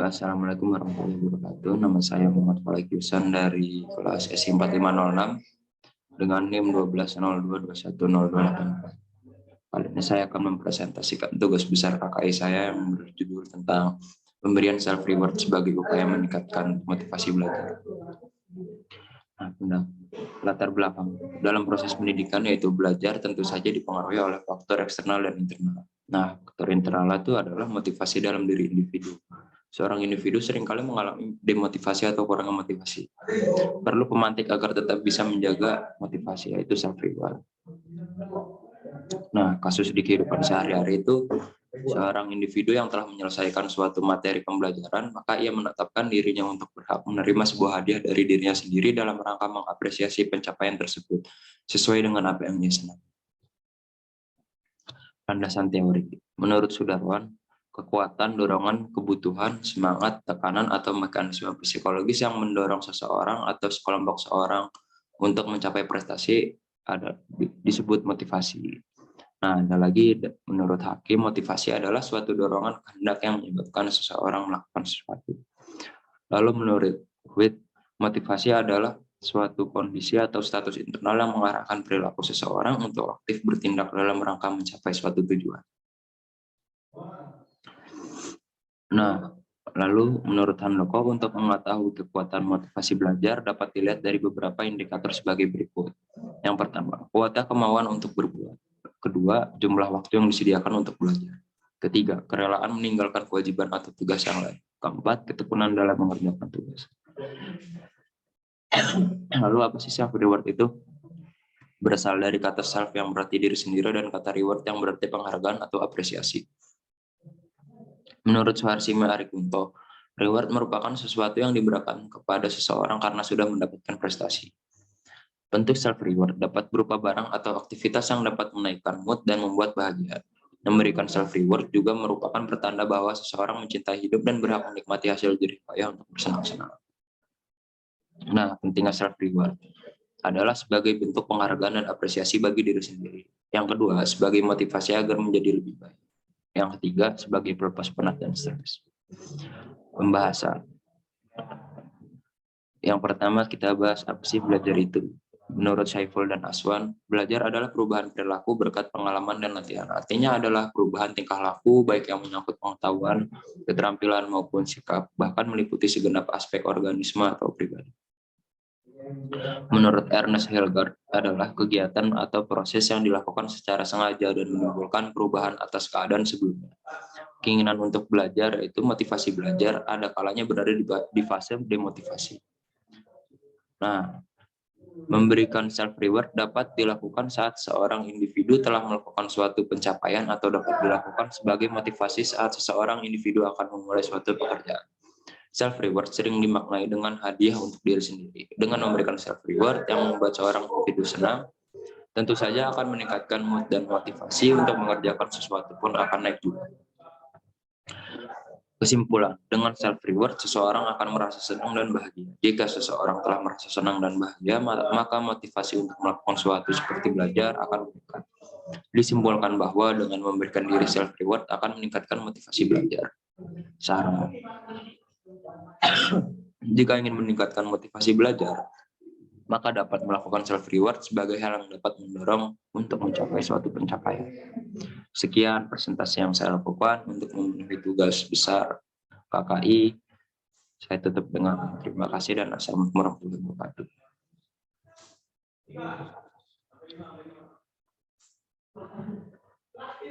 Assalamualaikum warahmatullahi wabarakatuh. Nama saya Muhammad Falaik Yusan dari kelas SI 4506 dengan NIM 1202210284. Kali ini saya akan mempresentasikan tugas besar KKI saya yang berjudul tentang pemberian self reward sebagai upaya meningkatkan motivasi belajar. Nah, latar belakang dalam proses pendidikan yaitu belajar tentu saja dipengaruhi oleh faktor eksternal dan internal. Nah, faktor internal itu adalah motivasi dalam diri individu. Seorang individu seringkali mengalami demotivasi atau kurang motivasi. Perlu pemantik agar tetap bisa menjaga motivasi, yaitu self reward. Nah, kasus di kehidupan sehari-hari itu seorang individu yang telah menyelesaikan suatu materi pembelajaran, maka ia menetapkan dirinya untuk berhak menerima sebuah hadiah dari dirinya sendiri dalam rangka mengapresiasi pencapaian tersebut sesuai dengan apa yang ia senang. Landasan teori. Menurut Sudarwan, kekuatan, dorongan, kebutuhan, semangat, tekanan, atau mekanisme psikologis yang mendorong seseorang atau sekelompok seorang untuk mencapai prestasi disebut motivasi. Nah, ada lagi, menurut Hakim, motivasi adalah suatu dorongan kehendak yang menyebabkan seseorang melakukan sesuatu. Lalu menurut Witt, motivasi adalah suatu kondisi atau status internal yang mengarahkan perilaku seseorang untuk aktif bertindak dalam rangka mencapai suatu tujuan. Nah, lalu menurut Handoko, untuk mengetahui kekuatan motivasi belajar dapat dilihat dari beberapa indikator sebagai berikut. Yang pertama, kuatnya kemauan untuk berbuat. Kedua, jumlah waktu yang disediakan untuk belajar. Ketiga, kerelaan meninggalkan kewajiban atau tugas yang lain. Keempat, ketekunan dalam mengerjakan tugas. Lalu apa sih self reward itu? Berasal dari kata self yang berarti diri sendiri dan kata reward yang berarti penghargaan atau apresiasi. Menurut Suharsimi Arikunto, reward merupakan sesuatu yang diberikan kepada seseorang karena sudah mendapatkan prestasi. Bentuk self reward dapat berupa barang atau aktivitas yang dapat menaikkan mood dan membuat bahagia. Memberikan self reward juga merupakan pertanda bahwa seseorang mencintai hidup dan berhak menikmati hasil jerih payah untuk bersenang-senang. Nah, pentingnya self reward adalah sebagai bentuk penghargaan dan apresiasi bagi diri sendiri. Yang kedua, sebagai motivasi agar menjadi lebih baik. Yang ketiga, sebagai pelepas penat dan stres. Pembahasan. Yang pertama kita bahas apa sih belajar itu. Menurut Saiful dan Aswan, belajar adalah perubahan perilaku berkat pengalaman dan latihan. Artinya adalah perubahan tingkah laku baik yang menyangkut pengetahuan, keterampilan maupun sikap, bahkan meliputi segenap aspek organisme atau pribadi. Menurut Ernest Hilgard, adalah kegiatan atau proses yang dilakukan secara sengaja dan menimbulkan perubahan atas keadaan sebelumnya. Keinginan untuk belajar, yaitu motivasi belajar, ada kalanya berada di fase demotivasi. Nah, memberikan self reward dapat dilakukan saat seorang individu telah melakukan suatu pencapaian atau dapat dilakukan sebagai motivasi saat seseorang individu akan memulai suatu pekerjaan. Self reward sering dimaknai dengan hadiah untuk diri sendiri. Dengan memberikan self reward yang membuat seorang individu senang, tentu saja akan meningkatkan mood dan motivasi untuk mengerjakan sesuatu pun akan naik juga. Kesimpulan, dengan self reward seseorang akan merasa senang dan bahagia. Jika seseorang telah merasa senang dan bahagia, maka motivasi untuk melakukan sesuatu seperti belajar akan meningkat. Disimpulkan bahwa dengan memberikan diri self reward akan meningkatkan motivasi belajar. Saran. Jika ingin meningkatkan motivasi belajar, maka dapat melakukan self reward sebagai hal yang dapat mendorong untuk mencapai suatu pencapaian. Sekian presentasi yang saya lakukan untuk memenuhi tugas besar KKI. Saya tutup dengan terima kasih dan assalamualaikum warahmatullahi wabarakatuh.